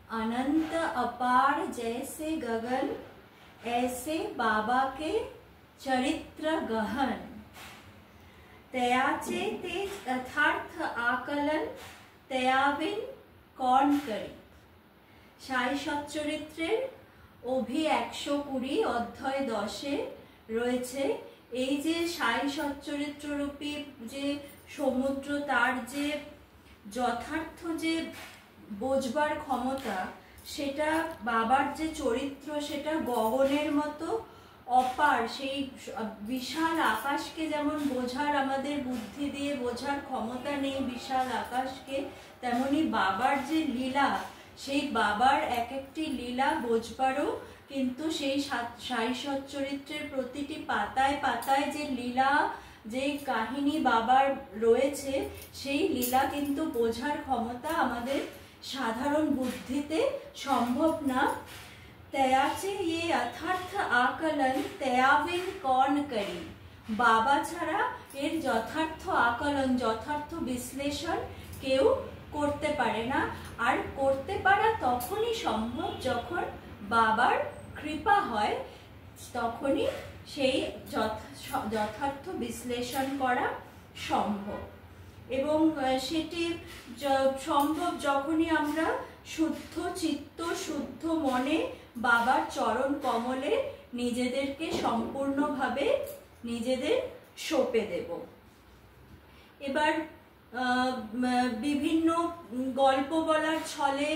अनंत अपार जैसे गगन, ऐसे बाबा के चरित्र गहन। तयाचे ते यथार्थ आकलन, तयाविन कौन करी। साई सच्चरित्रेर অভি 120 অধ্যায় 10-এ রয়েছে এই যে সাই সচ্চরিত্ররূপী যে সমুদ্র, তার যে যথার্থ যে বোঝবার ক্ষমতা, সেটা বাবার যে চরিত্র সেটা গগনের মতো অপার। সেই বিশাল আকাশকে যেমন বোঝার আমাদের বুদ্ধি দিয়ে বোঝার ক্ষমতা নেই বিশাল আকাশকে, তেমনি বাবার যে লীলা, সেই বাবার এক একটি লীলা বোঝবারও কিন্তু সেই সাই সচ্চরিত্রের প্রতিটি পাতায় পাতায় যে লীলা, যে কাহিনী বাবার রয়েছে, সেই লীলা কিন্তু বোঝার ক্ষমতা আমাদের সাধারণ বুদ্ধিতে সম্ভব না। तयाचे ये यथार्थ आकलन तयाविन कौन करी। बाबा ছাড়া এর যথার্থ আকলন, যথার্থ বিশ্লেষণ কেউ করতে পারে না। আর করতে পারা তখনই সম্ভব যখন বাবার কৃপা হয়, তখনই সেই যথার্থ বিশ্লেষণ করা সম্ভব। এবং সেটি সম্ভব যখনই আমরা শুদ্ধ চিত্ত শুদ্ধ মনে বাবার চরণ কমলে নিজেদেরকে সম্পূর্ণভাবে নিজেদের সঁপে দেব। এবার বিভিন্ন গল্প বলার ছলে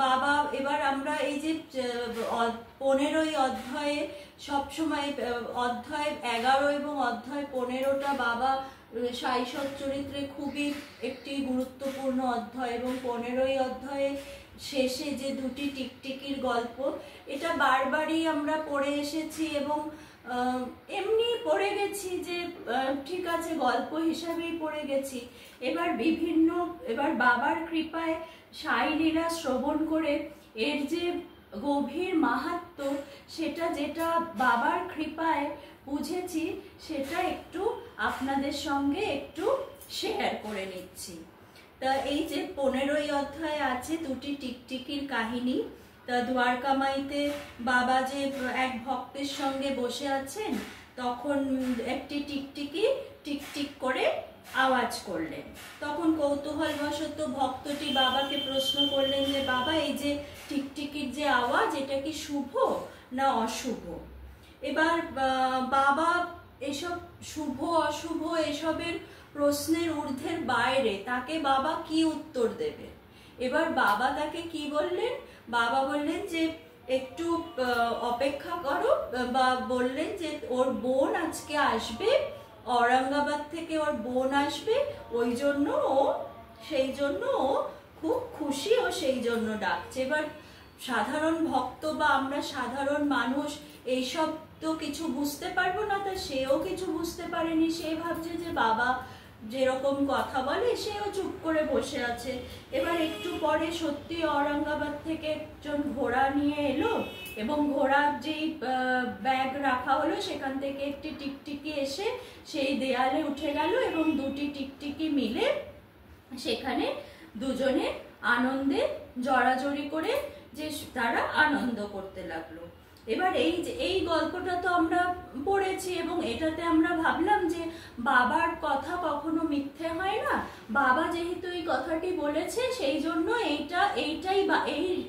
বাবা, এবার আমরা এই যে 15 অধ্যায়ে সবসময় অধ্যায় 11 এবং অধ্যায় 15টা বাবা সাই সচ্চরিত্রে খুবই একটি গুরুত্বপূর্ণ অধ্যায়, এবং 15 অধ্যায়ে শেষে যে দুটি টিকটিকির গল্প, এটা বারবারই আমরা পড়ে এসেছি এবং এমনি পড়ে গেছি যে ঠিক আছে গল্প হিসাবেই পড়ে গেছি। এবার বাবার কৃপায় সাই লীলা শ্রবণ করে এর যে গভীর মাহাত্ম্য, সেটা যেটা বাবার কৃপায় বুঝেছি, সেটা একটু আপনাদের সঙ্গে একটু শেয়ার করে নিচ্ছি। তা এই যে 15 অধ্যায়ে আছে দুটি টিকটিকির কাহিনী। তা দ্বারকামাইতে বাবা যে এক ভক্তের সঙ্গে বসে আছেন, তখন একটি টিকটিকি টিকটিক করে আওয়াজ করলেন। তখন কৌতূহলবশত ভক্তটি বাবাকে প্রশ্ন করলেন যে বাবা, এই যে টিকটিকির যে আওয়াজ, এটা কি শুভ না অশুভ? এবার বাবা এসব শুভ অশুভ এসবের প্রশ্নের ঊর্ধ্বের বাইরে তাকে বাবা কি উত্তর দেবে? এবার বাবা তাকে কি বললেন? বাবা বললেন যে একটু অপেক্ষা করো, বা বললেন যে ওর বোন আজকে আসবে, ঔরঙ্গাবাদ থেকে ওর বোন আসবে, সেই জন্য ও খুব খুশি, ও সেই জন্য ডাকছে। এবার সাধারণ ভক্ত বা আমরা সাধারণ মানুষ এইসব তো কিছু বুঝতে পারবো না, তা সেও কিছু বুঝতে পারেনি। সে ভাবছে যে বাবা যেরকম কথা বলে, সেও চুপ করে বসে আছে। এবার একটু পরে সত্যি ঔরঙ্গাবাদ থেকে একজন ঘোড়া নিয়ে এলো, এবং ঘোড়ার যেই ব্যাগ রাখা হলো সেখান থেকে একটি টিকটিকি এসে সেই দেয়ালে উঠে গেল, এবং দুটি টিকটিকি মিলে সেখানে দুজনে আনন্দে জড়াজড়ি করে যে তারা আনন্দ করতে লাগলো। এবার এই গল্পটা তো আমরা পড়েছি, এবং এটাতে আমরা ভাবলাম যে বাবার কথা কখনো মিথ্যে হয় না। বাবা যেহেতু এই কথাটি বলেছে, সেই জন্য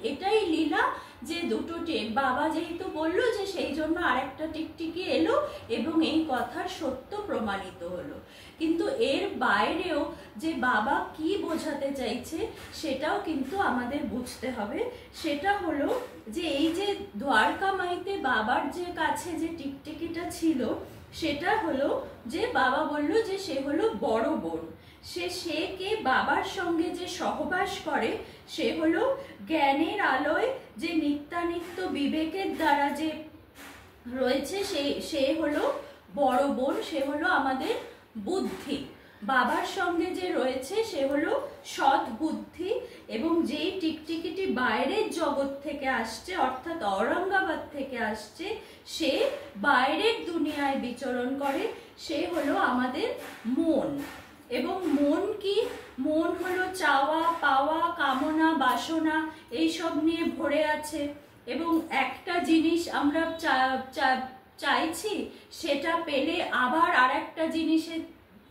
এটাই লীলা যে দুটো বাবা যেহেতু বললো, যে সেই জন্য আরেকটা টিকটিকি এলো এবং এই কথার সত্য প্রমাণিত হলো। কিন্তু এর বাইরেও যে বাবা কি বোঝাতে চাইছে, সেটাও কিন্তু আমাদের বুঝতে হবে। সেটা হলো যে এই যে দ্বারকামাইতে বাবার যে কাছে যে টিকটিকিটা ছিল, সেটা হলো যে বাবা বলল যে সে হলো বড় বোন। সে কে বাবার সঙ্গে যে সহবাস করে, সে হলো জ্ঞানের আলোয় যে নিত্যানিত্য বিবেকের দ্বারা যে রয়েছে, সে হলো বড় বোন, সে হলো আমাদের বুদ্ধি। বাবার সঙ্গে যে রয়েছে সে হলো সৎ বুদ্ধি, এবং যেই টিকটিকিটি বাইরের জগৎ থেকে আসছে, অর্থাৎ ঔরঙ্গাবাদ থেকে আসছে, সে বাইরের দুনিয়ায় বিচরণ করে, সে হলো আমাদের মন। এবং মন কি? মন হলো চাওয়া পাওয়া, কামনা বাসনা এইসব নিয়ে ভরে আছে, এবং একটা জিনিস আমরা চাইছি, সেটা পেলে আবার আর একটা জিনিসের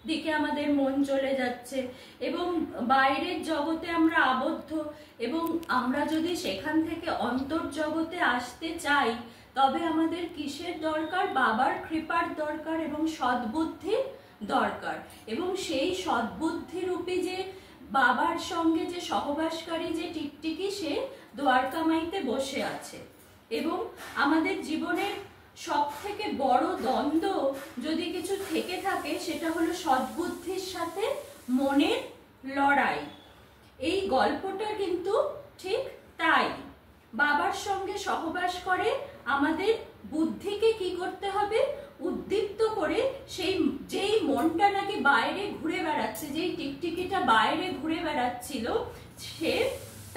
দিকে আমাদের মন চলে যাচ্ছে, এবং বাইরের জগতে আমরা আবদ্ধ, এবং আমরা যদি সেখান থেকে অন্তর্জগতে আসতে চাই তবে আমাদের কিসের দরকার? বাবার কৃপার দরকার এবং সদ্বুদ্ধির দরকার। এবং সেই সদ্বুদ্ধি রূপী যে বাবার সঙ্গে যে সহবাসকারী যে টিকটিকি, সে দ্বারকামাইতে বসে আছে। এবং আমাদের জীবনের সব থেকে বড় দ্বন্দ্ব যদি কিছু থেকে থাকে, সেটা হলো সদ্বুদ্ধির সাথে মনের লড়াই। এই গল্পটা কিন্তু ঠিক তাই। বাবার সঙ্গে সহবাস করে আমাদের বুদ্ধিকে কি করতে হবে? উদ্দীপ্ত করে যেই মনটা নাকি বাইরে ঘুরে বেড়াচ্ছে, যেই টিকটিকিটা বাইরে ঘুরে বেড়াচ্ছিল,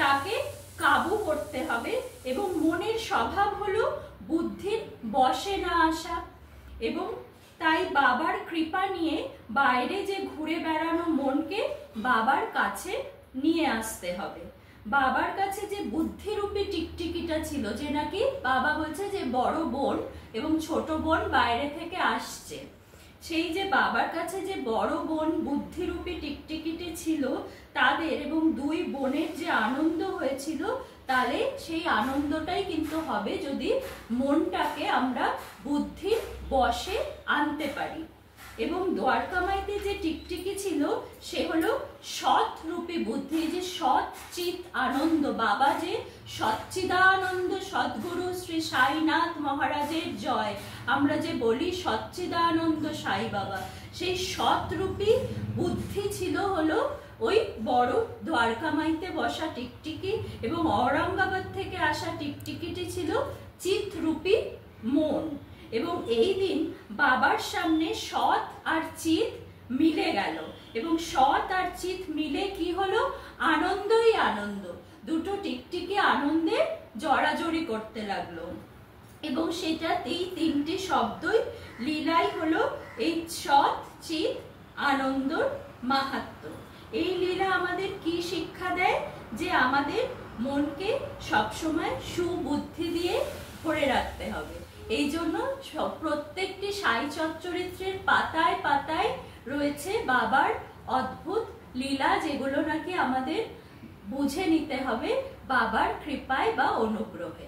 তাকে কাবু করতে হবে। এবং মনের স্বভাব হলো বুদ্ধির বশে না আসা, এবং তাই বাবার কৃপা নিয়ে বাইরে যে ঘুরে বেড়ানো মনকে বাবার কাছে নিয়ে আসতে হবে। বাবার কাছে যে বুদ্ধিরূপী টিকটিকিটা ছিল, যে নাকি বাবা বলছে যে বড় বোন এবং ছোট বোন বাইরে থেকে আসছে, সেই যে বাবার কাছে যে বড় বোন বুদ্ধিরূপী টিকটিকিটি ছিল তাদের, এবং দুই বোনের যে আনন্দ হয়েছিল, তাহলে সেই আনন্দটাই কিন্তু হবে যদি মনটাকে আমরা বুদ্ধির বশে আনতে পারি। এবং দ্বারকামাইতে যে টিকটিকি ছিল, সে হলো সৎ রূপী বুদ্ধি, যে সৎ চিত আনন্দ। বাবা যে সচ্চিদানন্দ সদ্গুরু শ্রী সাইনাথ মহারাজের জয়, আমরা যে বলি সচ্চিদানন্দ সাই বাবা, সেই সৎ রূপী বুদ্ধি ছিল হলো ওই বড় দ্বারকামাইতে বসা টিকটিকি, এবং ঔরঙ্গাবাদ থেকে আসা টিকটিকিটি ছিল চিত্রূপী মন। এবং এই দিন বাবার সামনে সৎ আর চিত মিলে গেল, এবং সৎ আর চিত মিলে কি হলো? আনন্দই আনন্দ। দুটো টিকটিকি আনন্দে জড়াজড়ি করতে লাগলো, এবং সেটা এই তিনটি শব্দই লীলাই হলো এই সৎ চিত আনন্দর মাহাত্ম্য। এই লীলা আমাদের কি শিক্ষা দেয়? যে আমাদের মনকে সবসময় সুবুদ্ধি দিয়ে ভরে রাখতে হবে। এই জন্য প্রত্যেকটি সাই চরিত্রের পাতায় পাতায় রয়েছে বাবার অদ্ভুত লীলা, যেগুলো নাকি আমাদের বুঝে নিতে হবে বাবার কৃপায় বা অনুগ্রহে।